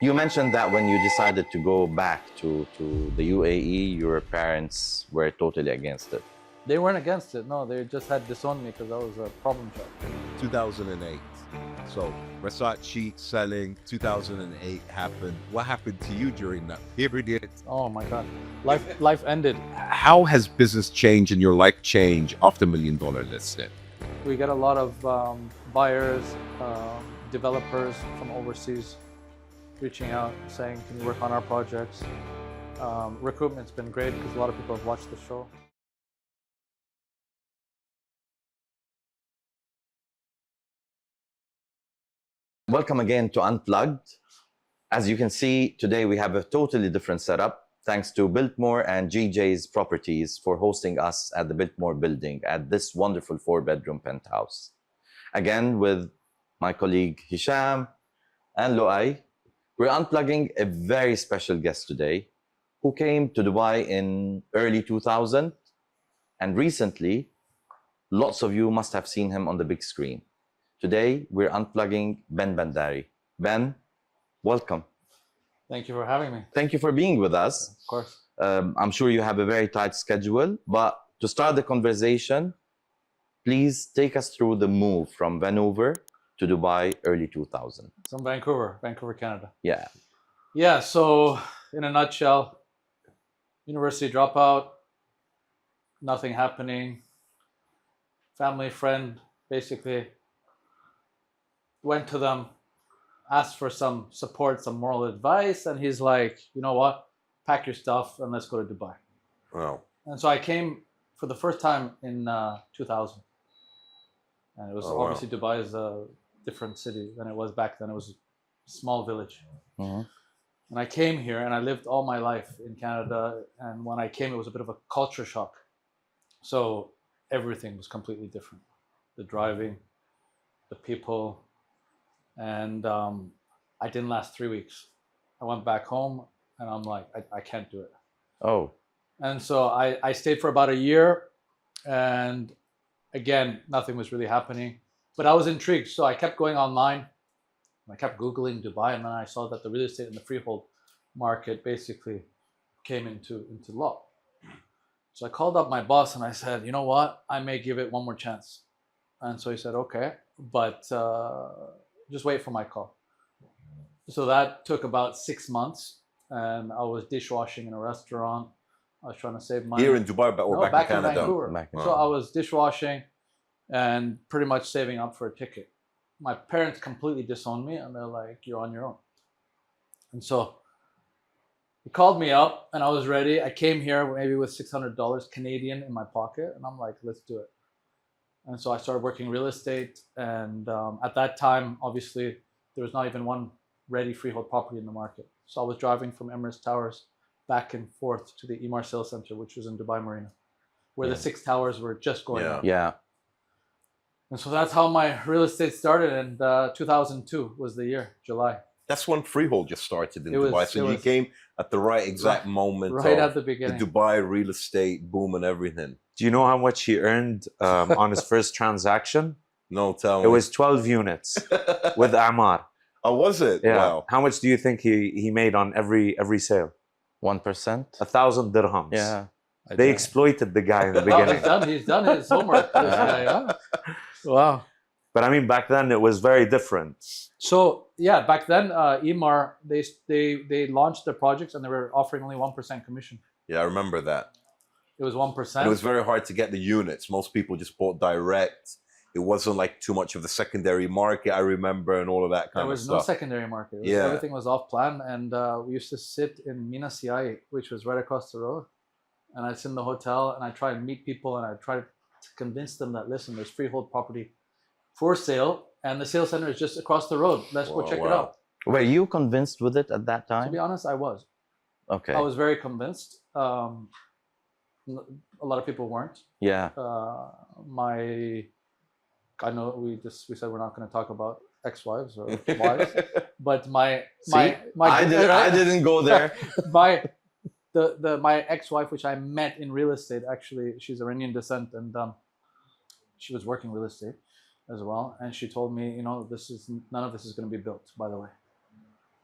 You mentioned that when you decided to go back to the UAE, your parents were totally against it. They weren't against it. No, they just had disowned me because I was a problem child. 2008. So Versace selling, 2008 happened. What happened to you during that period? Oh my God, life ended. How has business changed and your life changed after $1 Million listing? We get a lot of buyers, developers from overseas reaching out saying, "Can you work on our projects?" Recruitment's been great because a lot of people have watched the show. Welcome again to Unplugged. As you can see, today we have a totally different setup. Thanks to Biltmore and GJ's Properties for hosting us at the Biltmore building at this wonderful 4-bedroom penthouse. Again, with my colleague Hisham and Loai, we're unplugging a very special guest today who came to Dubai in early 2000, and recently, lots of you must have seen him on the big screen. Today, we're unplugging Ben Bandari. Ben, welcome. Thank you for having me. Thank you for being with us. Of course. I'm sure you have a very tight schedule, but to start the conversation, please take us through the move from Vancouver to Dubai early 2000. It's in Vancouver, Canada. Yeah. Yeah, so in a nutshell, university dropout, nothing happening. Family friend basically went to them, asked for some support, some moral advice, and he's like, you know what, pack your stuff and let's go to Dubai. Wow. And so I came for the first time in 2000. And it was obviously Dubai is a different city than it was back then. It was a small village. Mm-hmm. And I came here and I lived all my life in Canada. And when I came, it was a bit of a culture shock. So everything was completely different. The driving, the people. And I didn't last 3 weeks. I went back home and I'm like, I can't do it. Oh. And so I stayed for about a year. And again, nothing was really happening. But I was intrigued. So I kept going online. I kept Googling Dubai. And then I saw that the real estate and the freehold market basically came into law. So I called up my boss and I said, you know what? I may give it one more chance. And so he said, okay, but just wait for my call. So that took about 6 months. And I was dishwashing in a restaurant. I was trying to save money. Here in Dubai or No, back in in Canada? Vancouver. So I was dishwashing and pretty much saving up for a ticket. My parents completely disowned me and they're like, you're on your own. And so he called me up and I was ready. I came here maybe with $600 Canadian in my pocket and I'm like, let's do it. And so I started working real estate. And at that time, obviously, there was not even one ready freehold property in the market. So I was driving from Emirates Towers back and forth to the Emaar Sales Center, which was in Dubai Marina, where the 6 towers were just going up. Yeah. And so that's how my real estate started. And 2002 was the year, July. That's when freehold just started in Dubai. So you came at the right exact moment. Right at the beginning. The Dubai real estate boom and everything. Do you know how much he earned on his first transaction? No, tell me. It was 12 units with Amar. Oh, was it? Yeah. Wow. How much do you think he made on every sale? 1%? 1,000 dirhams. Yeah. They exploited the guy in the beginning. He's done his homework. Yeah. Wow. But I mean, back then it was very different. So yeah, back then, Emaar, they launched their projects and they were offering only 1% commission. Yeah, I remember that. It was 1%. It was very hard to get the units. Most people just bought direct. It wasn't like too much of the secondary market, I remember, and all of that kind of stuff. There was no secondary market. Everything was off plan. And we used to sit in Mina CI, which was right across the road. And I'd sit in the hotel and I'd try and meet people and I'd try to convince them that, listen, there's freehold property for sale and the sales center is just across the road. Let's go check it out. Were you convinced with it at that time? To be honest, I was. Okay. I was very convinced. A lot of people weren't. Yeah. I know we said we're not going to talk about ex-wives or wives, but I didn't go there. My ex-wife, which I met in real estate, actually, she's Iranian descent, and she was working real estate as well. And she told me, none of this is going to be built, by the way.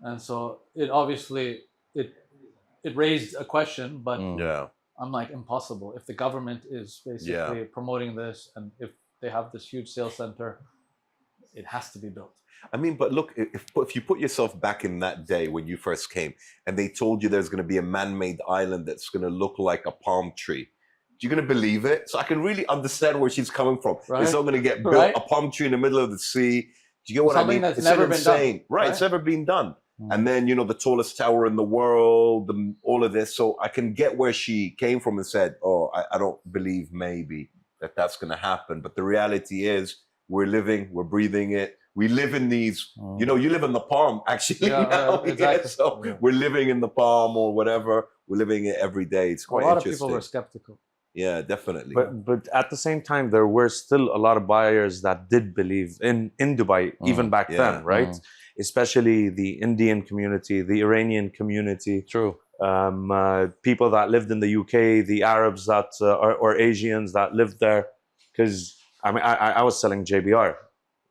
And so it obviously it raised a question, but Yeah. I'm like, impossible. If the government is basically promoting this, and if they have this huge sales center, it has to be built. I mean, but look, if you put yourself back in that day when you first came and they told you there's going to be a man-made island that's going to look like a palm tree, you're going to believe it? So I can really understand where she's coming from. Right. It's not going to get built, Right. a palm tree in the middle of the sea. Do you get what Something I mean? that's It's never been done, insane. Right, it's right? never been done. Mm. And then, you know, the tallest tower in the world, all of this. So I can get where she came from and said, oh, I don't believe maybe that's going to happen. But the reality is we're living, we're breathing it. We live in these, you know, you live in the palm actually now. Exactly. So we're living in the palm or whatever. We're living it every day. It's quite A lot of interesting. people were skeptical. Yeah, definitely. But at the same time, there were still a lot of buyers that did believe in Dubai, even back then, right? Especially the Indian community, the Iranian community. True. People that lived in the UK, the Arabs that or Asians that lived there. Because I mean, I was selling JBR,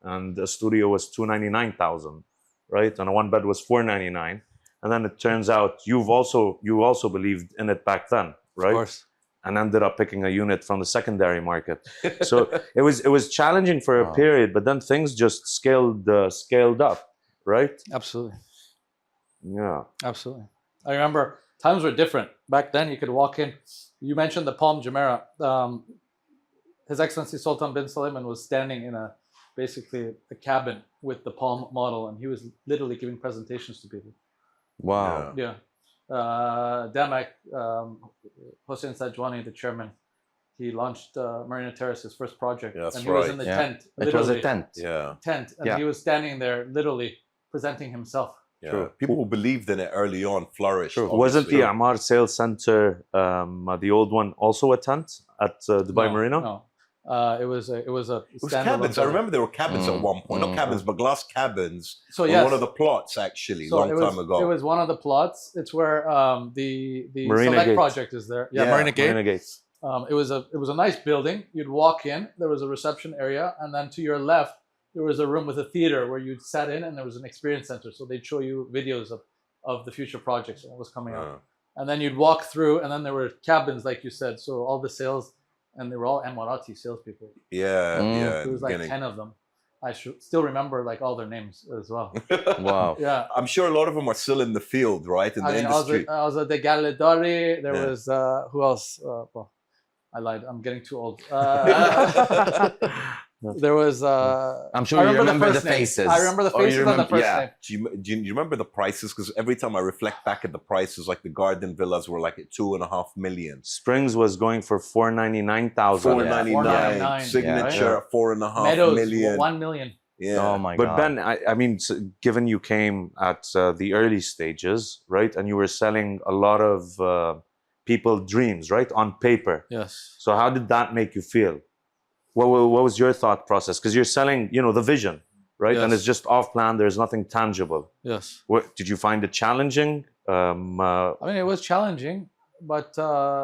and the studio was 299,000, right? And a one bed was 499. And then it turns out you also believed in it back then, right? Of course. And ended up picking a unit from the secondary market. So it was challenging for a period, but then things just scaled up, right? Absolutely. Yeah. Absolutely. I remember times were different. Back then, you could walk in. You mentioned the Palm Jumeirah. His Excellency Sultan bin Salman was standing in basically a cabin with the Palm model, and he was literally giving presentations to people. Wow. Yeah. Damak, Hossein Sajwani, the chairman, he launched Marina Terrace, his first project. Yeah, that's and he was right. in the Yeah. tent. It was a tent. Yeah. And Yeah. he was standing there literally presenting himself. Yeah. True. People who believed in it early on flourished. True. Wasn't the obviously. Amar Sales Center, the old one, also a tent at Dubai Marina? No. It was a It was standalone cabins. I building. remember there were cabins at one point. Not cabins, but glass cabins. So on yes. one of the plots, actually, So long it was, time ago. It was one of the plots. It's where the Marina Select Gate. project is there. Yeah, Yeah, Marina Gate. Marina Gates. It was a nice building. You'd walk in. There was a reception area, and then to your left there was a room with a theater where you'd sat in, and there was an experience center. So they'd show you videos of the future projects and what was coming up. And then you'd walk through, and then there were cabins, like you said. So all the sales, and they were all Emirati salespeople. Yeah, yeah. There was like 10 of them. I should still remember like all their names as well. Wow. Yeah. I'm sure a lot of them are still in the field, right? In the industry. Also the Bendari. There was who else? Well, I lied. I'm getting too old. There was. I'm sure you remember the first name. faces. I remember the Oh, you faces and the first yeah. name. Do you remember the prices? Because every time I reflect back at the prices, like the garden villas were like at 2.5 million. Springs was going for 499,000. 499. $499, Signature, 4.5 Meadows, million. 1 million. Yeah. Oh my But God. Ben, I mean, given you came at the early stages, right, and you were selling a lot of people dreams, right, on paper. Yes. So how did that make you feel? What was your thought process? Because you're selling, you know, the vision, right, and Yes. it's just off plan. There's nothing tangible. Yes. What did you find it challenging? I mean, it was challenging, but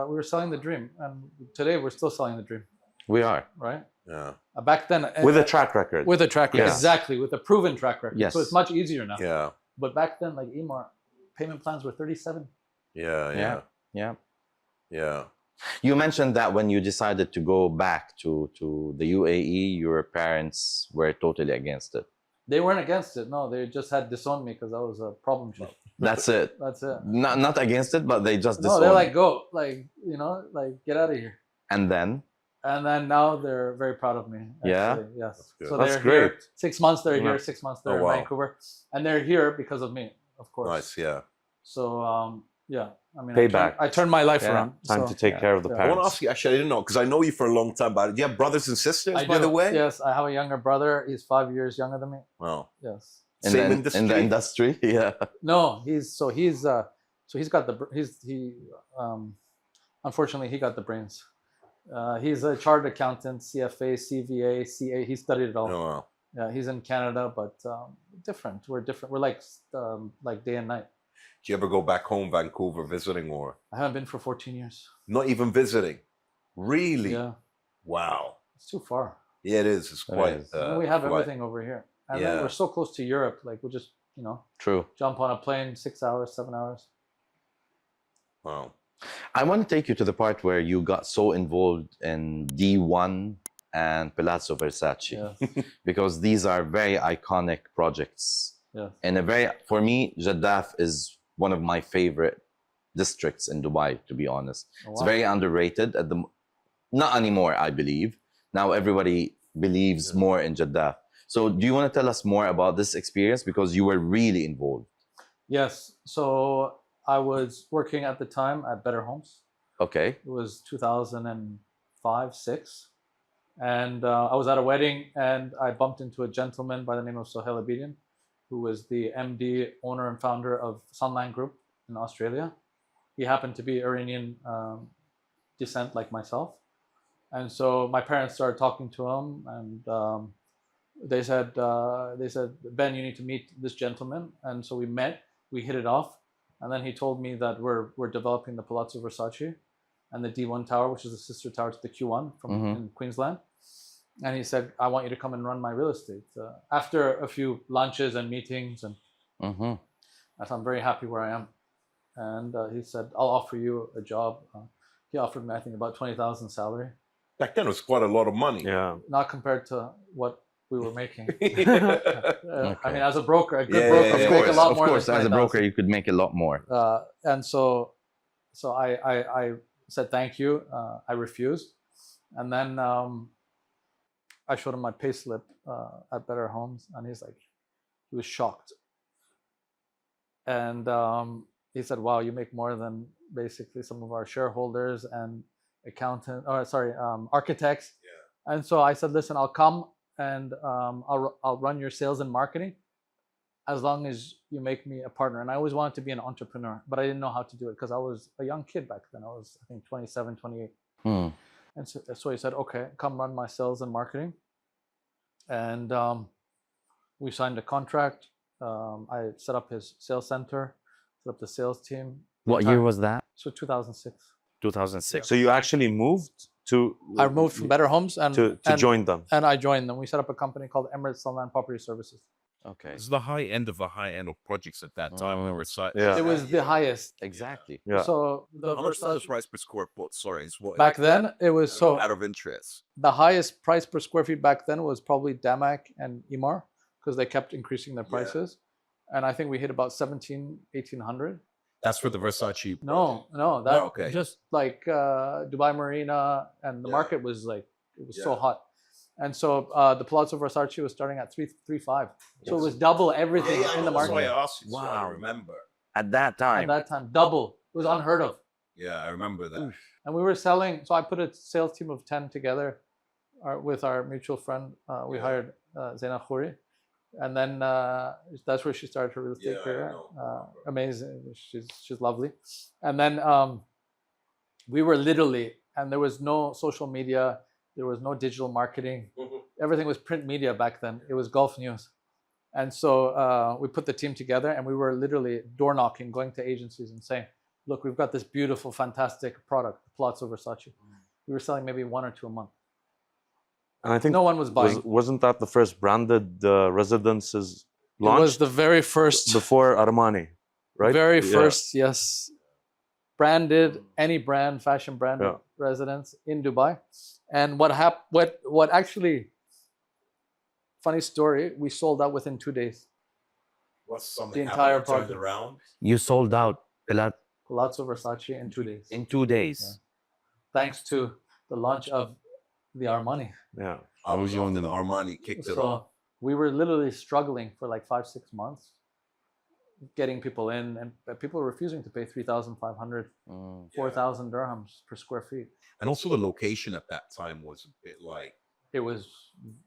we were selling the dream, and today we're still selling the dream, We are. right? Yeah. Back then, with a track record. with a track record, Yes. exactly, with a proven track record. Yes. So it's much easier now. Yeah. But back then, like Emar, payment plans were 37. Yeah. Yeah. Yeah. Yeah. You mentioned that when you decided to go back to the UAE, your parents were totally against it. They weren't against it. No, they just had disowned me because I was a problem child. That's it. That's it. Not against it, but they just No, disowned. they're like, go, like, you know, like, get out of here. And then, And then now they're very proud of me. Actually. Yeah? Yes. That's good. So That's they're here. great. 6 months they're Yeah. here. 6 months they're Oh, wow. in Vancouver, and they're here because of me, of course. Nice. Yeah. So yeah, I mean, Payback. I turned my life Yeah. around. Time so, to take care of the Yeah. I want to parents. ask you, actually, I didn't know, because I know you for a long time, but do you have brothers and sisters, I by do. the way? Yes, I have a younger brother. He's 5 years younger than me. Wow. Yes. in Same the, industry? in the industry, yeah. No, he's got the unfortunately he got the brains. He's a chartered accountant, CFA, CVA, CA. He studied it all. Oh, wow. Yeah, he's in Canada, but different. We're different. We're like day and night. Do you ever go back home, Vancouver, visiting, or I haven't been for 14 years. not even visiting? Really? Yeah, Wow. it's too far. Yeah, it is. It's It quite. is. And we have quite- everything over here, and then Yeah. we're so close to Europe. Like we're just you know, True. jump on a plane 6 hours, 7 hours. Wow. I want to take you to the part where you got so involved in D1 and Palazzo Versace, Yes. because these are very iconic projects. Yes. And for me, Jeddah is one of my favorite districts in Dubai, to be honest. Oh, It's wow. very underrated not anymore, I believe. Now everybody believes more in Jeddah. So do you want to tell us more about this experience, because you were really involved? Yes. So I was working at the time at Better Homes. Okay. It was 2005, 6. And I was at a wedding and I bumped into a gentleman by the name of Sohail Abedian, who was the MD, owner and founder of Sunland Group in Australia. He happened to be Iranian descent like myself. And so my parents started talking to him, and they said, Ben, you need to meet this gentleman. And so we met, we hit it off. And then he told me that we're developing the Palazzo Versace and the D1 Tower, which is the sister tower to the Q1 in Queensland. And he said, I want you to come and run my real estate. After a few lunches and meetings, and I said, I'm very happy where I am. And he said, I'll offer you a job. He offered me, I think, about 20,000 salary. Back then, it was quite a lot of money. Yeah. Not compared to what we were making. Okay. I mean, as a broker, a good Yeah, broker yeah, would yeah. make a lot Of more course, than as a 20,000. broker, you could make a lot more. And so I said thank you. I refused, and then I showed him my payslip at Better Homes, and he was shocked, and he said, "Wow, you make more than basically some of our shareholders and architects." Yeah. And so I said, "Listen, I'll come and I'll run your sales and marketing, as long as you make me a partner." And I always wanted to be an entrepreneur, but I didn't know how to do it because I was a young kid back then. I was, I think, 27, 28. And so he said, okay, come run my sales and marketing. And we signed a contract. I set up his sales center, set up the sales team. What year was that? So 2006. 2006. So you actually moved to? I moved from Better Homes and to join them. And I joined them. We set up a company called Emirates Sunland Property Services. Okay. It's the high end of projects at that time. When we were Yeah. It was the highest. Exactly. Yeah. So the How much was the price per square foot? Sorry, is what back then it was so out of interest. the highest price per square feet back then was probably Damac and Emar, because they kept increasing their prices. And I think we hit about 1800. That's for the Versace. No, that Oh, okay. just like Dubai Marina, and the market was like, it was so hot. And so the Palazzo Versace was starting at 335. So it was double everything in the That's why market I asked you. Wow. So I remember. At that at time. that time. Double. It was unheard of. Yeah, I remember that. And we were selling, so I put a sales team of 10 together with our mutual friend. We hired Zaina Khouri. And then that's where she started her real estate Yeah, I career. know. Amazing. She's lovely. And then we were literally, and there was no social media, there was no digital marketing. Everything was print media back then. It was Gulf News. And so we put the team together, and we were literally door knocking, going to agencies and saying, look, we've got this beautiful, fantastic product, Palazzo Versace. We were selling maybe 1 or 2 a month. And I think No one was buying. wasn't that the first branded residences It was launched the very first, before Armani, right? very Yeah. first, yes, branded, any brand, fashion branded residence in Dubai. And what actually, funny story, we sold out within 2 days. What's something The entire happened, turned project. around? You sold out Palazzo Versace in 2 days. in 2 days. Yeah. Thanks to the launch of the Armani. Yeah. I was young and Armani kicked it off. So we were literally struggling for like 5-6 months, getting people in, and people were refusing to pay 3,500, 4,000 dirhams per square feet. And also the location at that time was a bit like It was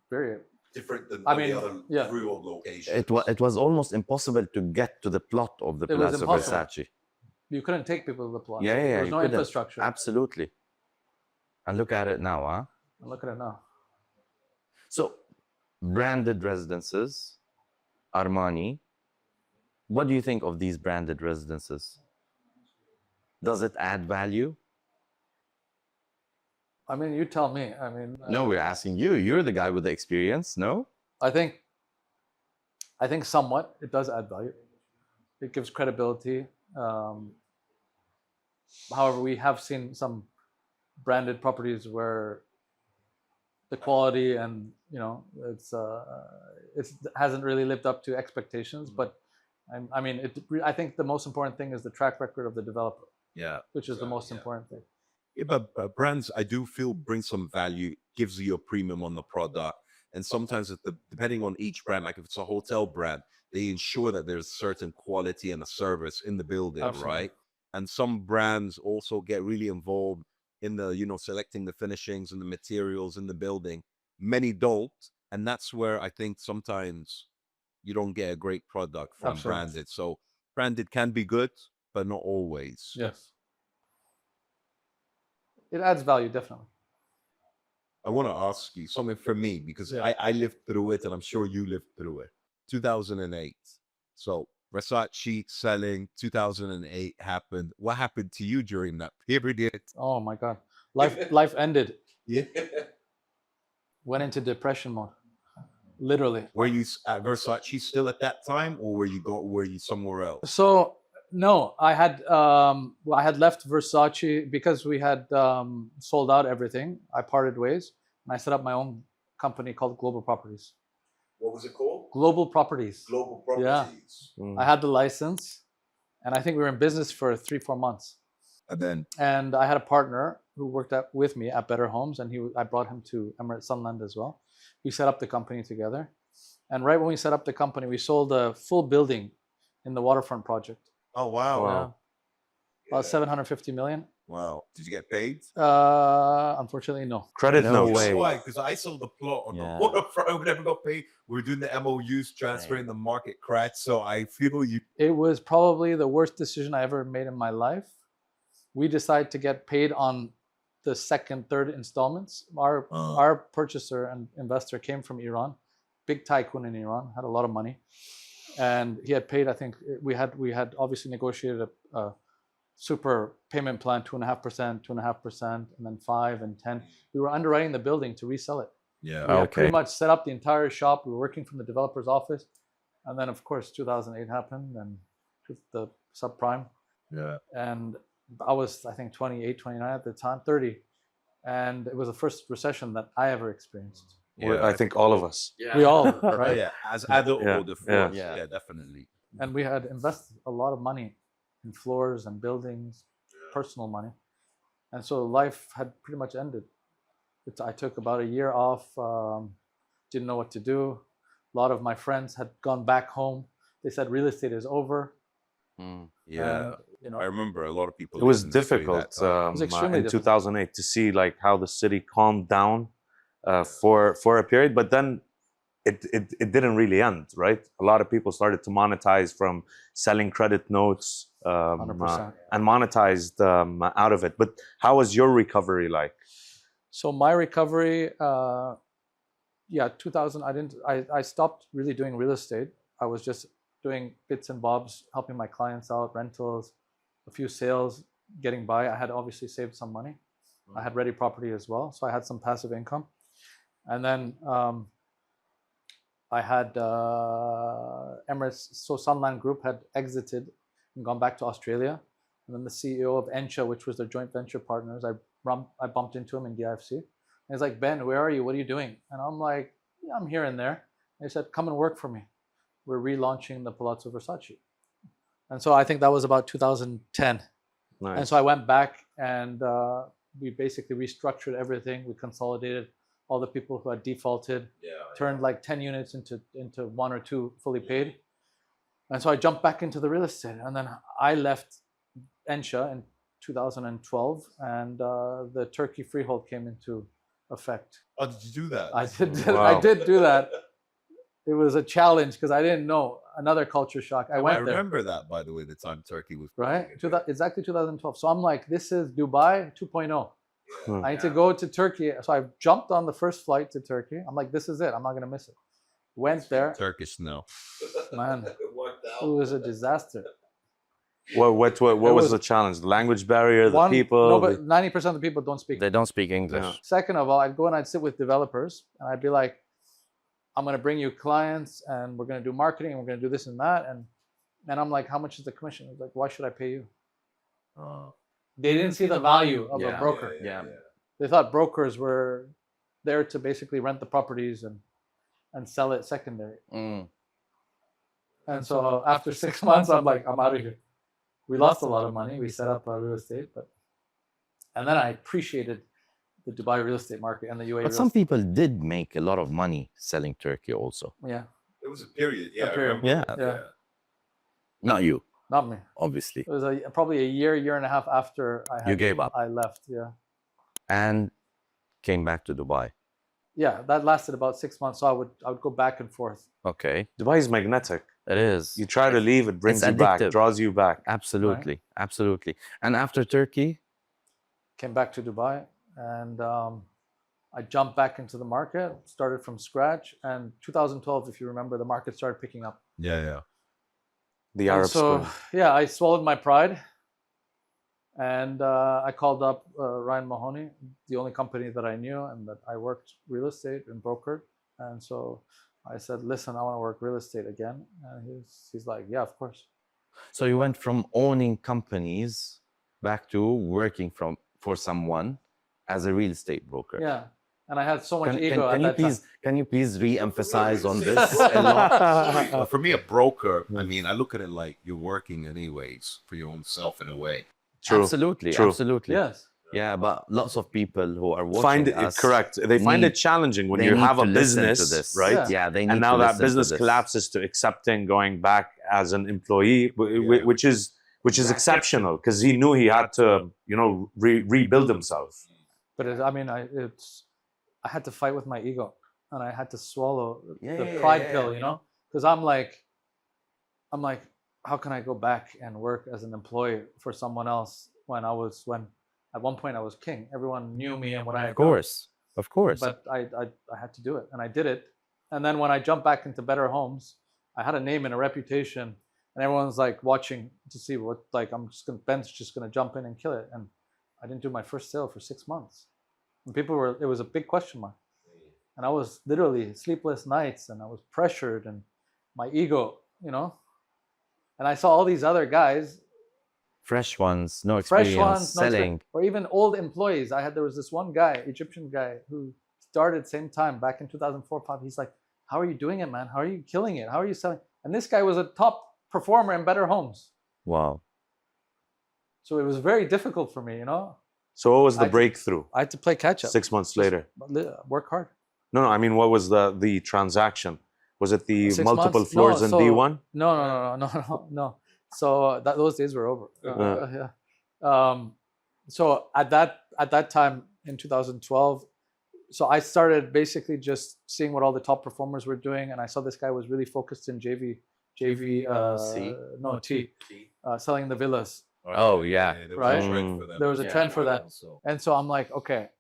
very, different than I mean, the other yeah. freehold locations. It was almost impossible to get to the plot of the It was Palazzo impossible. Versace. you couldn't take people to the plot. Yeah, There was you no couldn't. infrastructure. Absolutely. And look at it now, huh? And look at it now. So, branded residences, Armani. What do you think of these branded residences? Does it add value? I mean, you tell me. I mean, No, we're asking you. You're the guy with the experience, no? I think I think somewhat it does add value. It gives credibility. However, we have seen some branded properties where the quality and it hasn't really lived up to expectations. But I mean, I think the most important thing is the track record of the developer, Yeah. which is the most important thing. Yeah, but brands, I do feel, bring some value, gives you a premium on the product. And sometimes, depending on each brand, like if it's a hotel brand, they ensure that there's certain quality and a service in the building, Absolutely. right? And some brands also get really involved in the, selecting the finishings and the materials in the building. Many don't. And that's where I think sometimes you don't get a great product from Absolutely. branded. So branded can be good, but not always. Yes. It adds value, definitely. I want to ask you something for me, because Yeah. I lived through it, and I'm sure you lived through it. 2008. So Versace selling, 2008 happened. What happened to you during that period? Oh my God, life ended. Yeah. Went into depression mode, literally. Were you at Versace still at that time, or were you somewhere else? So no, I had left Versace because we had sold out everything. I parted ways, and I set up my own company called Global Properties. What was it called? Global Properties. Global Yeah. Properties. I had the license, and I think we were in business for 3-4 months. And I had a partner who worked with me at Better Homes, and I brought him to Emirates Sunland as well. We set up the company together, and right when we set up the company, we sold a full building in the waterfront project. Oh, wow. Wow. About 750 million. Wow. Did you get paid? Unfortunately, no. Credit No notes. way. Why? Because I sold the plot on Yeah. the waterfront. We never got paid. We were doing the MOUs, transferring the market crash. So I feel you. It was probably the worst decision I ever made in my life. We decided to get paid on the second, third installments. Our purchaser and investor came from Iran, big tycoon in Iran, had a lot of money, and he had paid. I think we had obviously negotiated a super payment plan, 2.5%, 2.5%, and then 5 and 10. We were underwriting the building to resell it. Yeah. We had Okay. pretty much set up the entire shop. We were working from the developer's office, and then of course 2008 happened, and the subprime. Yeah. And I was, I think, 28, 29 at the time, 30. And it was the first recession that I ever experienced. I think all of us. We all, Oh, right? yeah. As adulthood, of Yeah. course. Yeah. Yeah, definitely. And we had invested a lot of money in floors and buildings, personal money. And so life had pretty much ended. I took about a year off, didn't know what to do. A lot of my friends had gone back home. They said real estate is over. Yeah. And, I remember a lot of people. It was lived in the city difficult that time. It was extremely in difficult. 2008 to see like how the city calmed down for a period, but then it didn't really end, right? A lot of people started to monetize from selling credit notes 100%. and monetized out of it. But how was your recovery like? So my recovery, 2000. I stopped really doing real estate. I was just doing bits and bobs, helping my clients out, rentals, a few sales, getting by. I had obviously saved some money. I had ready property as well, so I had some passive income. And then I had Emirates, so Sunland Group had exited and gone back to Australia. And then the CEO of Encha, which was their joint venture partners, I bumped into him in DIFC. And he's like, Ben, where are you? What are you doing? And I'm like, yeah, I'm here and there. And he said, come and work for me. We're relaunching the Palazzo Versace. And so I think that was about 2010. Nice. And so I went back and we basically restructured everything. We consolidated all the people who had defaulted, turned like 10 units into 1 or 2 fully paid. And so I jumped back into the real estate. And then I left Encha in 2012, and the Turkey freehold came into effect. Oh, did you do that? I did. Wow. I did do that. It was a challenge because I didn't know. Another culture shock. I went there. remember that, by the way, the time Turkey was Right? Exactly 2012. So I'm like, this is Dubai 2.0. I need to go to Turkey. So I jumped on the first flight to Turkey. I'm like, this is it. I'm not going to miss it. Went there. Turkish now. Man, It worked it out. was a disaster. What was was- the challenge? The language barrier, the people? No, but 90% of the people don't speak. They don't speak English. Yeah. Second of all, I'd go and I'd sit with developers and I'd be like, I'm going to bring you clients and we're going to do marketing and we're going to do this and that. And I'm like, how much is the commission? He's like, why should I pay you? They didn't see the value of a broker. Yeah. They thought brokers were there to basically rent the properties and sell it secondary. Mm. And so after 6 months, I'm like, I'm out of here. We lost a lot of money. We set up real estate, and then I appreciated the Dubai real estate market and the UAE. But some people did make a lot of money selling Turkey also. Yeah. There was a period. Yeah. A period. Yeah. Yeah. Not you, Not me. obviously. It was probably a year and a half after You gave up. I left. Yeah. And came back to Dubai. Yeah, that lasted about 6 months. So I would go back and forth. Okay. Dubai is magnetic. It is. You try to leave, it brings It's you back, addictive. draws you back. Absolutely. Absolutely. And after Turkey, Came back to Dubai, and I jumped back into the market. Started from scratch. And 2012, if you remember, the market started picking up. Yeah. The And Arab so Spring. yeah, I swallowed my pride, and I called up Ryan Mahoney, the only company that I knew and that I worked real estate and brokered. And so I said, listen, I want to work real estate again. And he's like, yeah, of course. so you went from owning companies back to working for someone as a real estate broker. Yeah. And I had so much Can, ego can at you that please time. can you please re-emphasize on this a lot? For me, a broker, I mean, I look at it like you're working anyways for your own self in a way. True. Absolutely, True. absolutely. Yes. Yeah, but lots of people who are watching Find it us correct. They find need- it challenging when they you need have to a listen business, to this. right? Yeah. Yeah, they need And to now that listen to business this. collapses to accepting going back as an employee, which is exceptional because he knew he had to, rebuild himself. But I had to fight with my ego, and I had to swallow the Yeah, pride yeah, pill, yeah. because I'm like, how can I go back and work as an employee for someone else when at one point I was king. Everyone knew me and what I had Of course. But I had to do it, and I did it. And then when I jumped back into Better Homes, I had a name and a reputation, and everyone's like watching to see what, like, Ben's just gonna jump in and kill it. And I didn't do my first sale for 6 months. And it was a big question mark. And I was literally sleepless nights, and I was pressured, and my ego, And I saw all these other guys, fresh ones, no fresh experience, ones, selling. or even old employees. There was this one guy, Egyptian guy, who started same time back in 2004. He's like, how are you doing it, man? How are you killing it? How are you selling? And this guy was a top performer in Better Homes. Wow. So it was very difficult for me, So what was the I did- breakthrough? I had to play catch up. 6 months later. Work hard. No, I mean, what was the transaction? Was it the 6 multiple months? floors No, in so- D1? No. So those days were over. Yeah. So at that time in 2012, so I started basically just seeing what all the top performers were doing, and I saw this guy was really focused in JV T, selling the villas. Oh, yeah. There Right? was a trend for that. There was a trend for that. Also. And so I'm like, okay.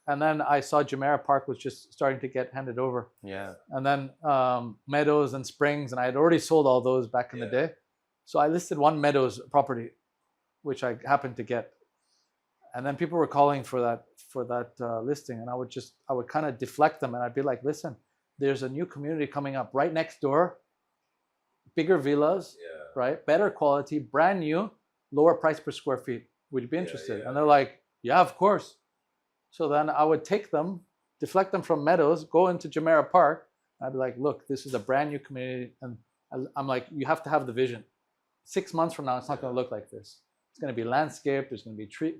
And then I saw Jumeirah Park was just starting to get handed over. Yeah. And then Meadows and Springs, and I had already sold all those back in the day. So I listed one Meadows property, which I happened to get. And then people were calling for that listing, and I would kind of deflect them, and I'd be like, listen, there's a new community coming up right next door, bigger villas, right, better quality, brand new, lower price per square feet. Would you be interested? And they're like, yeah, of course. So then I would take them, deflect them from Meadows, go into Jumeirah Park. I'd be like, look, this is a brand new community, and I'm like, you have to have the vision. 6 months from now, it's not going to look like this. It's going to be landscaped. There's going to be tree.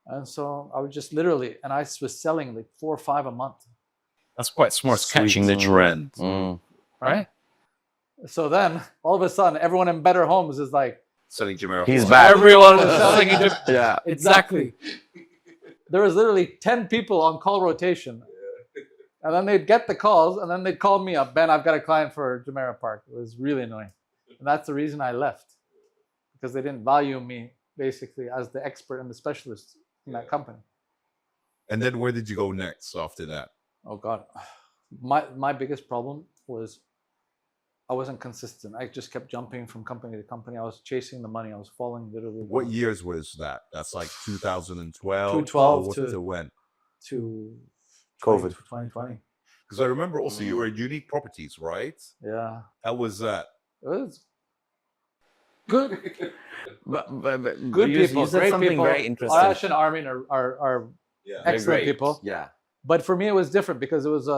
And so I would just literally, and I was selling like 4 or 5 a month. That's quite smart. It's Sweet. catching the trend, Right? So then all of a sudden, everyone in Better Homes is like, Selling Jumeirah He's Park. back. everyone is selling Egypt. Yeah. Exactly. There was literally 10 people on call rotation. And then they'd get the calls, and then they'd call me up, Ben, I've got a client for Jumeirah Park. It was really annoying. And that's the reason I left, because they didn't value me basically as the expert and the specialist in that company. And then where did you go next after that? Oh God. My biggest problem was I wasn't consistent. I just kept jumping from company to company. I was chasing the money. I was falling literally. What years was that? That's like 2012. 2012 to when? to COVID. 2020. Because I remember also you were at Unique Properties, right? Yeah, How was that? it was good. But Good you, people, you said great something people. very interesting. Arash and Armin are Yeah. They're excellent great. people. Yeah. But for me, it was different because it was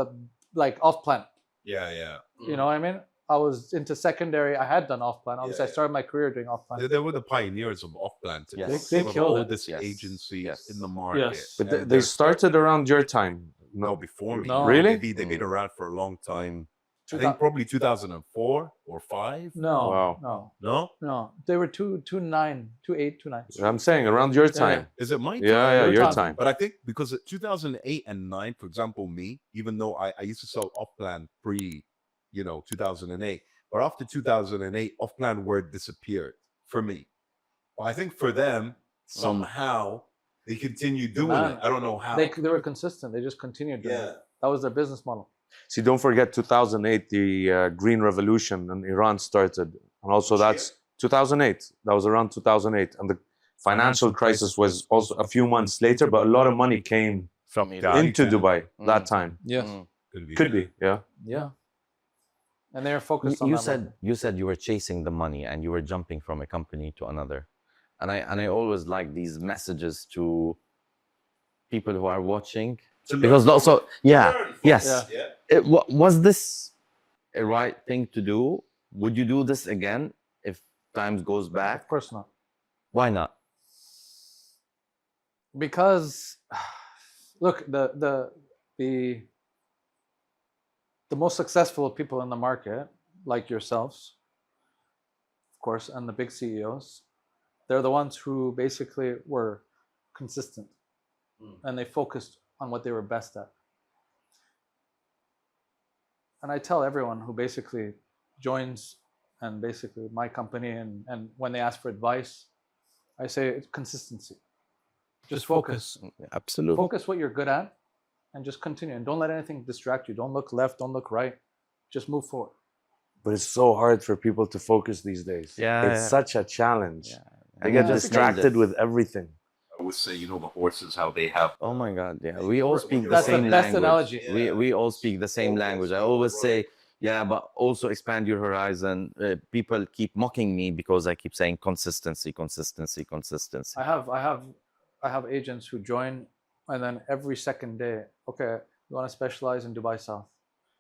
like off plan. Yeah, yeah. You know what I mean? I was into secondary. I had done off plan. Obviously, Yeah, I started my career doing off plan. They were the pioneers of off-plan. Yes. They One of the killed it. oldest Yes. agencies Yes. in the market. Yes. But And they they're started around your time. no before me. No. Really? They've been around for a long time. I 2000 think probably 2004 or 5. No, Wow. No? They were 2.9, 2.8, 2.9. I'm saying around your Yeah, time. Is it my time? Yeah, Your your time. time. But I think because of 2008 and 9, for example, me, even though I used to sell off-plan pre, 2008, but after 2008, off-plan word disappeared for me. But I think for them, somehow, they continue doing Man, it. I don't know how. They were consistent. They just continued doing it. That was their business model. See, don't forget 2008, the Green Revolution in Iran started. And also Which that's 2008. That was around 2008. And the financial crisis was also a few months later, but a lot of money came From into Dubai that Mm. time. Yes. Could be, yeah. Yeah. And they were focused on You that said market. you said you were chasing the money and you were jumping from a company to another, and I always like these messages to people who are watching because also yes. Was this a right thing to do? Would you do this again if times goes back? Of course not. Why not? Because look, the most successful people in the market, like yourselves, of course, and the big CEOs, they're the ones who basically were consistent and they focused on what they were best at. And I tell everyone who basically joins and basically my company and when they ask for advice, I say it's consistency. Just focus. Absolutely. Focus what you're good at and just continue. And don't let anything distract you. Don't look left, don't look right. Just move forward. But it's so hard for people to focus these days. Yeah, It's yeah. such a challenge. Yeah. They And get you just distracted nailed it. with everything. I would say, the horses, how they have. Oh my God! Yeah, we all speak the That's the same best language. analogy. We all speak the same language. I always say, yeah, but also expand your horizon. People keep mocking me because I keep saying consistency, consistency, consistency. I have agents who join and then every second day, okay, you want to specialize in Dubai South,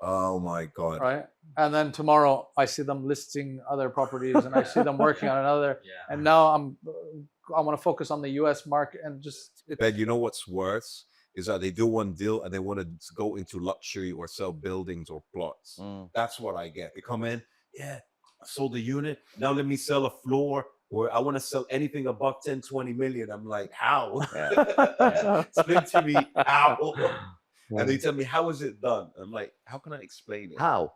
Oh my God. right? And then tomorrow I see them listing other properties and I see them working on another. And now I want to focus on the US market and just Ben, you know what's worse is that they do one deal and they want to go into luxury or sell buildings or plots. That's what I get. They come in, yeah, I sold a unit. Now let me sell a floor, or I want to sell anything above 10, 20 million. I'm like, how? Explain to me how. And they tell me, how is it done? I'm like, how can I explain it? How?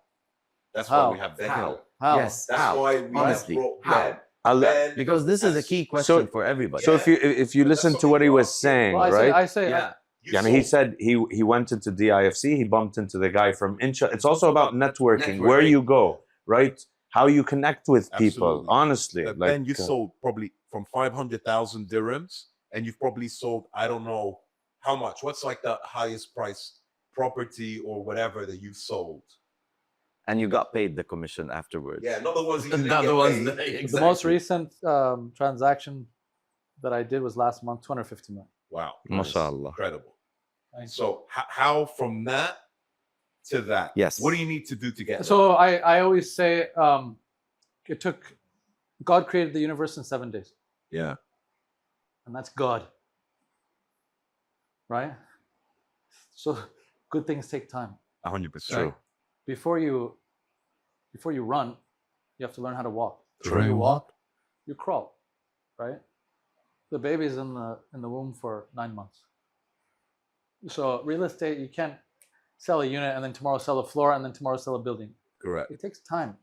That's How? why we have Ben. How? how? Yes. That's How? why we Honestly, have brought how? Ben. I'll- Ben Because this is a key question for everybody. So if you listen to what he was saying, Well, right? I say yeah. Yeah, and he said he went into DIFC, he bumped into the guy from Incha. It's also about networking, where you go, right? How you connect with people, Absolutely. honestly. Ben, you sold probably from 500,000 dirhams, and you've probably sold, I don't know how much. What's like the highest price property or whatever that you've sold? And you got paid the commission afterwards. Yeah, not the ones that you didn't Not get the ones paid. that- The most exactly. recent transaction that I did was last month, 250 million. Wow. MashaAllah. Incredible. Thanks. So how from that to that? Yes. What do you need to do to get So I always say it took, God created the universe in 7 days, there? Yeah. and that's God, right? So good things take time. 100%. Right? Before you run, you have to learn how to walk. True. Before you walk, you crawl, right? The baby's in the womb for 9 months. So real estate, you can't sell a unit and then tomorrow sell a floor and then tomorrow sell a building. Correct. It takes time.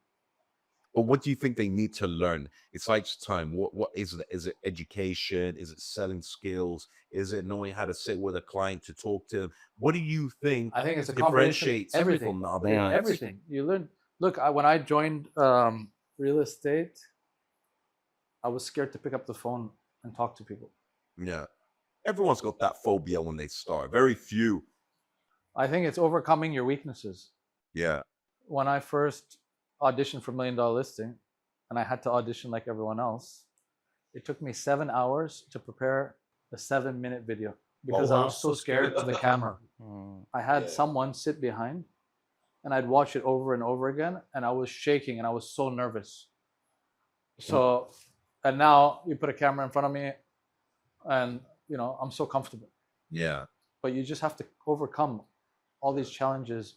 But what do you think they need to learn? It's like time. What is it? Is it education? Is it selling skills? Is it knowing how to sit with a client to talk to them? What do you think I think it's a combination. differentiates Everything. from the other Yeah. ones? Everything. You learn. Look, when I joined real estate, I was scared to pick up the phone and talk to people. Yeah. Everyone's got that phobia when they start. Very few I think it's overcoming your weaknesses. Yeah. When I first auditioned for $1 Million Listing, and I had to audition like everyone else, it took me 7 hours to prepare a 7-minute video because I was so scared of the camera. I had someone sit behind, and I'd watch it over and over again, and I was shaking and I was so nervous. So, and now you put a camera in front of me, and you know, I'm so comfortable. Yeah. But you just have to overcome all these challenges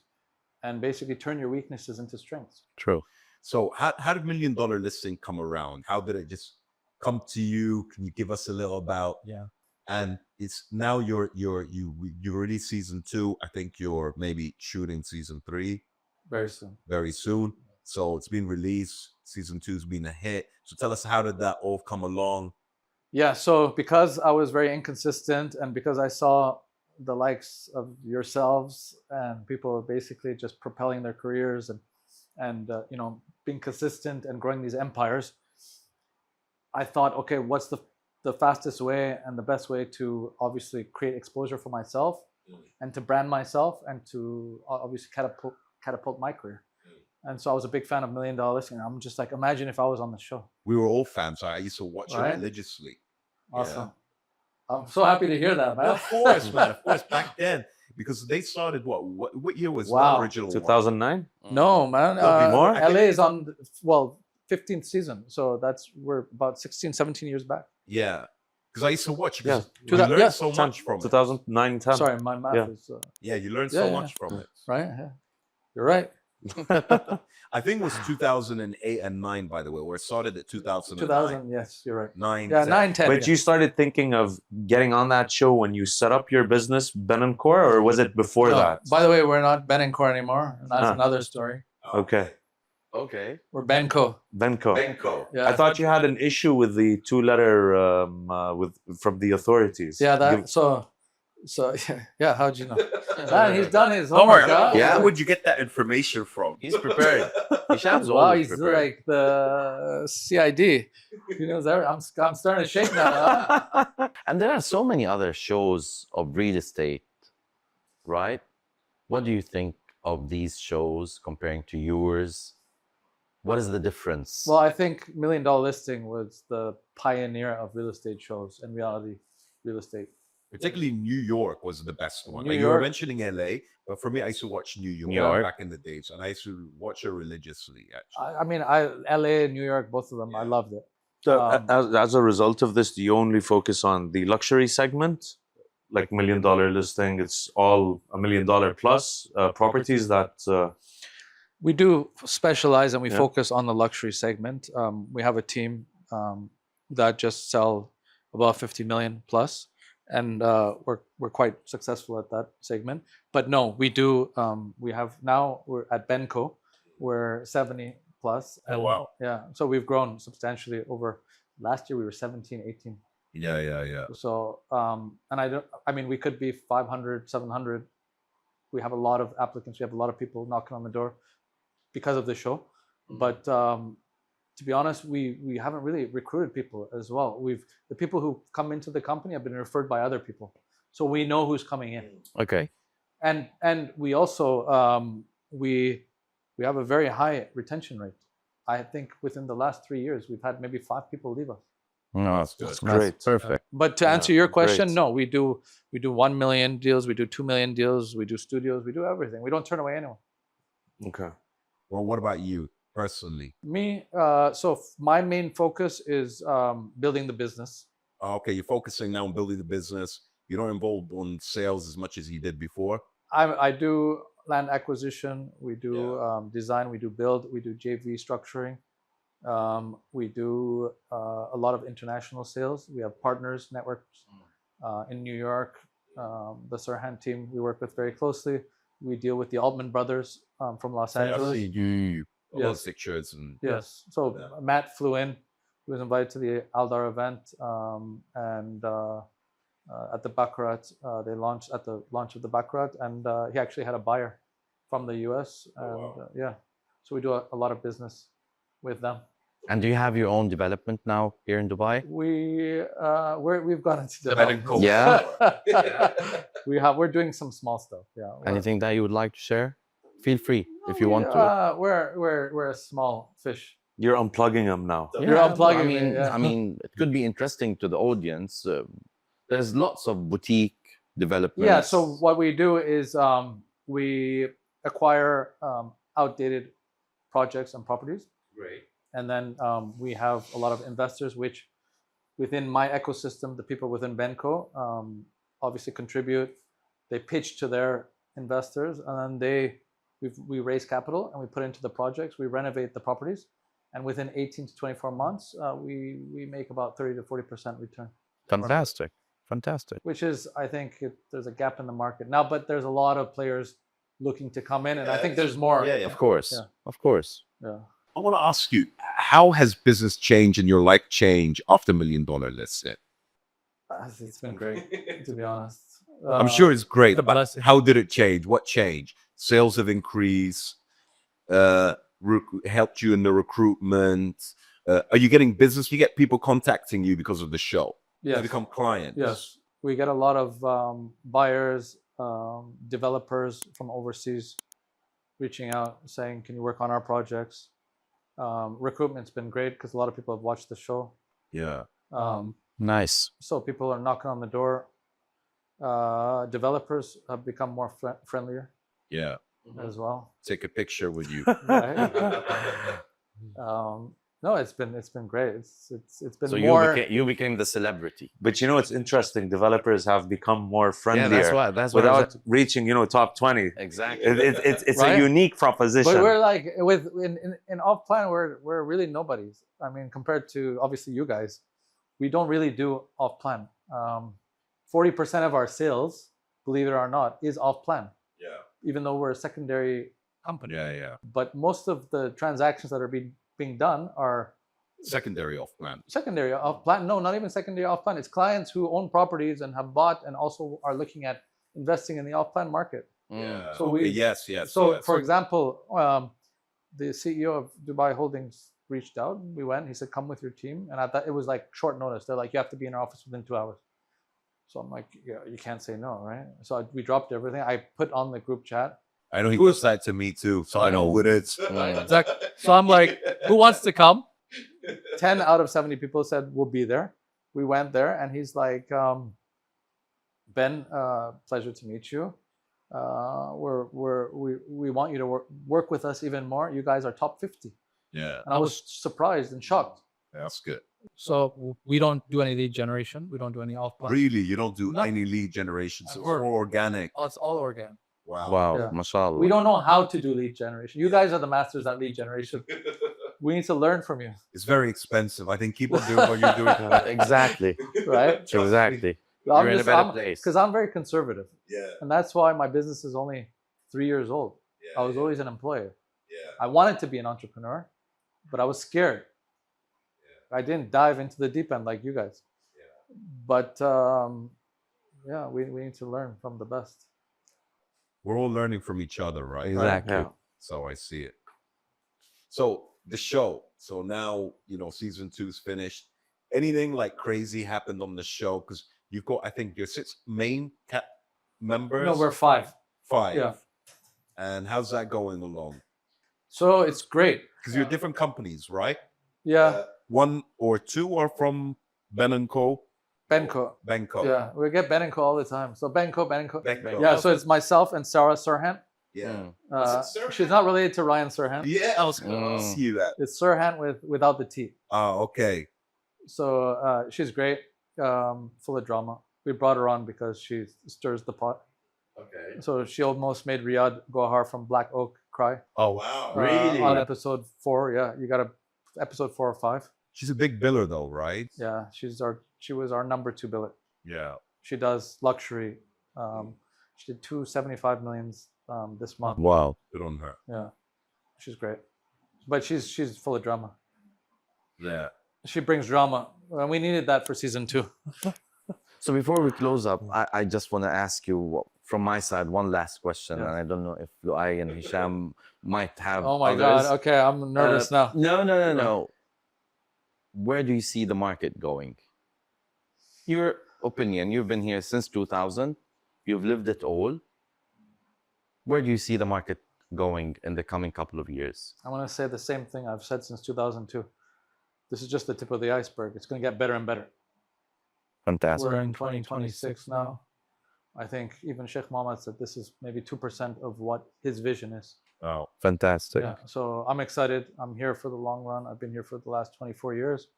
and basically turn your weaknesses into strengths. True. So how did $1 Million Listing come around? How did it just come to you? Can you give us a little about? Yeah. And it's now you released season 2. I think you're maybe shooting season 3 Very soon. very soon. So it's been released. Season 2's been a hit. So tell us, how did that all come along? Yeah, so because I was very inconsistent, and because I saw the likes of yourselves and people basically just propelling their careers and you know, being consistent and growing these empires, I thought, okay, what's the fastest way and the best way to obviously create exposure for myself and to brand myself and to obviously catapult my career. And so I was a big fan of $1 Million Listing. I'm just like, imagine if I was on the show. We were all fans. I used to watch Right? it religiously. Awesome. I'm so happy to hear that, man. Of course, man. Of course, back then, because they started what year was Wow. the original one? 2009. No, man. more? LA is on, well, 15th season. So we're about 16, 17 years back. Yeah, because I used to watch. Yeah. You learned Yeah. so much from it. 2009, 10. Sorry, my math Yeah. is, Yeah, you learned Yeah, so yeah. much from it. right? Yeah. You're right. I think it was 2008 and 9, by the way, where it started at 2009. 2000, yes, you're right. 9, Yeah, 10. 9, 10. But yeah. you started thinking of getting on that show when you set up your business, Ben and Core, or was it before No, that? by the way, we're not Ben and Core anymore. That's Huh. another story. Okay, Okay. We're Benco. Benco. Benko. Yeah. I thought you had an issue with the 2-letter from the authorities. Yeah, that. Give- So yeah. How'd you know? Man, he's done his homework. Huh? Yeah. Where would you get that information from? He's prepared. Hisham's Wow, always he's prepared. like the CID. He knows everything. I'm starting to shake now. Huh? And there are so many other shows of real estate, right? What do you think of these shows comparing to yours? What is the difference? Well, I think $1 Million Listing was the pioneer of real estate shows and reality real estate. Particularly New York was the best one. New Like, you were York. mentioning LA, but for me, I used to watch New York, New York. back in the days, and I used to watch it religiously. Actually, I mean, LA, New York, both of them, I loved it. So, Um, as a result of this, do you only focus on the luxury segment, like $1 Million Listing? It's all $1 million plus properties that. We do specialize and we Yeah. focus on the luxury segment. We have a team that just sell above 50 million plus, and we're quite successful at that segment. But no, we do. We're at Benco, we're 70 plus. Oh, wow. Yeah, so we've grown substantially over. Last year we were 17, 18. yeah. So and I mean, we could be 500, 700. We have a lot of applicants. We have a lot of people knocking on the door because of the show. But to be honest, we haven't really recruited people as well. The people who come into the company have been referred by other people, so we know who's coming in. okay. And we also we have a very high retention rate. I think within the last 3 years, we've had maybe 5 people leave us. No, That's good. that's Great. perfect. But to Yeah, answer your question, great. no, we do 1 million deals, we do 2 million deals, we do studios, we do everything. We don't turn away anyone. Okay. Well, what about you personally? Me, my main focus is building the business. Okay, you're focusing now on building the business. You're not involved on sales as much as you did before. I do land acquisition, we do design, we do build, we do JV structuring. We do a lot of international sales. We have partners, networks in New York. The Sirhan team we work with very closely. We deal with the Altman brothers from Los Angeles. All those Yes. pictures and Yes. So Matt flew in. He was invited to the Aldar event, and at the Baccarat, they launched at the launch of the Baccarat, and he actually had a buyer from the U.S. And wow. yeah, so we do a lot of business with them. And do you have your own development now here in Dubai? We've gone into The better development. Yeah. We're doing some small stuff. Yeah. Anything that you would like to share? Feel free if you want to. We're a small fish. You're unplugging them now. You're unplugging I me, mean, yeah. I mean, it could be interesting to the audience. There's lots of boutique developments. Yeah. So what we do is we acquire outdated projects and properties. Great. And then we have a lot of investors, which within my ecosystem, the people within Benco obviously contribute. They pitch to their investors, and then we raise capital and we put into the projects. We renovate the properties, and within 18 to 24 months, we make about 30 to 40% return. Fantastic. Fantastic. Which is, I think, there's a gap in the market now, but there's a lot of players looking to come in, and I think there's more. Yeah, Of course. Yeah. Of course. Yeah. I want to ask you, how has business changed and your life changed after $1 Million, let's say? It's been great, to be honest. I'm sure it's great, the but blessing. how did it change? What changed? Sales have increased, helped you in the recruitment. Are you getting business? You get people contacting you because of the show. Yes. They become clients. Yes, we get a lot of buyers, developers from overseas reaching out saying, "Can you work on our projects?" Recruitment's been great because a lot of people have watched the show. Yeah. Nice. So people are knocking on the door. Developers have become more friendlier Yeah. as well. Take a picture with you. Right? No, it's been great. It's been So more. you became the celebrity. But you know, it's interesting. Developers have become more friendlier That's why. without reaching, top 20. Exactly. It's Right? a unique proposition. But we're like in off plan, we're really nobodies. I mean, compared to obviously you guys, we don't really do off plan. 40% of our sales, believe it or not, is off plan. Yeah. Even though we're a secondary company. Yeah. But most of the transactions that are being done are Secondary off plan. secondary off plan. No, not even secondary off plan. It's clients who own properties and have bought and also are looking at investing in the off plan market. Yeah. So Okay, we- yes. So, for example, the CEO of Dubai Holdings reached out. We went. He said, "Come with your team." And I thought it was like short notice. They're like, "You have to be in our office within 2 hours." So I'm like, "Yeah, you can't say no, right?" So we dropped everything. I put on the group chat. I know he was that to me too, so I know what it's. Exactly. So I'm like, who wants to come? 10 out of 70 people said we'll be there. We went there, and he's like, "Ben, pleasure to meet you. We want you to work with us even more. You guys are top 50." Yeah, And I was surprised and shocked. that's good. So we don't do any lead generation. We don't do any off plan. Really, you don't do Nothing. any lead generation, so it's We're- all organic. Oh, it's all organic. Wow. Wow. Yeah. Mashallah. We don't know how to do lead generation. You guys are the masters at lead generation. We need to learn from you, It's very expensive. I think keep on doing what you're doing. Exactly. right? Exactly. You're in a better place. Because I'm very conservative, Yeah. and that's why my business is only 3 years old. Yeah. I was always an employer. Yeah. I wanted to be an entrepreneur, but I was scared. I didn't dive into the deep end like you guys. Yeah. But yeah, we need to learn from the best. We're all learning from each other, right? Exactly. Yeah. So I see it. So the show. So now, season 2 is finished. Anything like crazy happened on the show? Because you've got, I think, your 6 main members. No, we're 5. 5. Yeah. And how's that going along? So it's great. Because you're different companies, right? Yeah, 1 or 2 are from Ben & Co. Benco. Benco. Yeah, we get Benco all the time. So Benco. Benco. Yeah, so it's myself and Sarah Sirhan. Yeah. She's not related to Ryan Sirhan. Yeah, I was going to Mm. ask you that. It's Sirhan without the T. Oh, okay. So she's great, full of drama. We brought her on because she stirs the pot. Okay. So she almost made Riyadh Gohar from Black Oak cry. Oh, Wow. Really? On episode 4, yeah. You got episode 4 or 5. she's a big biller, though, right? Yeah, she was our number 2 billet. Yeah. She does luxury. She did 275 millions this month. Wow. Good on her. Yeah, she's great, but she's full of drama. Yeah. She brings drama, and we needed that for season 2. So before we close up, I just want to ask you from my side one last question, Yeah. and I don't know if Luay and Hisham might have. Oh my others. God! Okay, I'm nervous now. No. where do you see the market going? Your opinion, you've been here since 2000, you've lived it all. Where do you see the market going in the coming couple of years? I want to say the same thing I've said since 2002. This is just the tip of the iceberg. It's going to get better and better. Fantastic. We're in 2026 now. I think even Sheikh Mohammed said this is maybe 2% of what his vision is. Oh, fantastic. Yeah, so I'm excited. I'm here for the long run. I've been here for the last 24 years.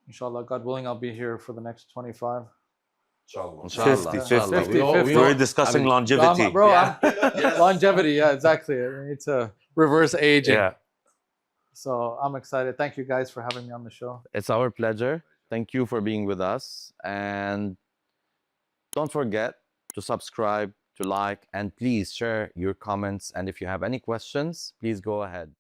Inshallah, God willing, I'll be here for the next 25. Inshallah. 50, 50. 50, 50. We're discussing longevity. Bro, longevity, yeah, exactly. I need to reverse aging. Yeah. So I'm excited. Thank you guys for having me on the show. It's our pleasure. Thank you for being with us. And don't forget to subscribe, to like, and please share your comments. And if you have any questions, please go ahead.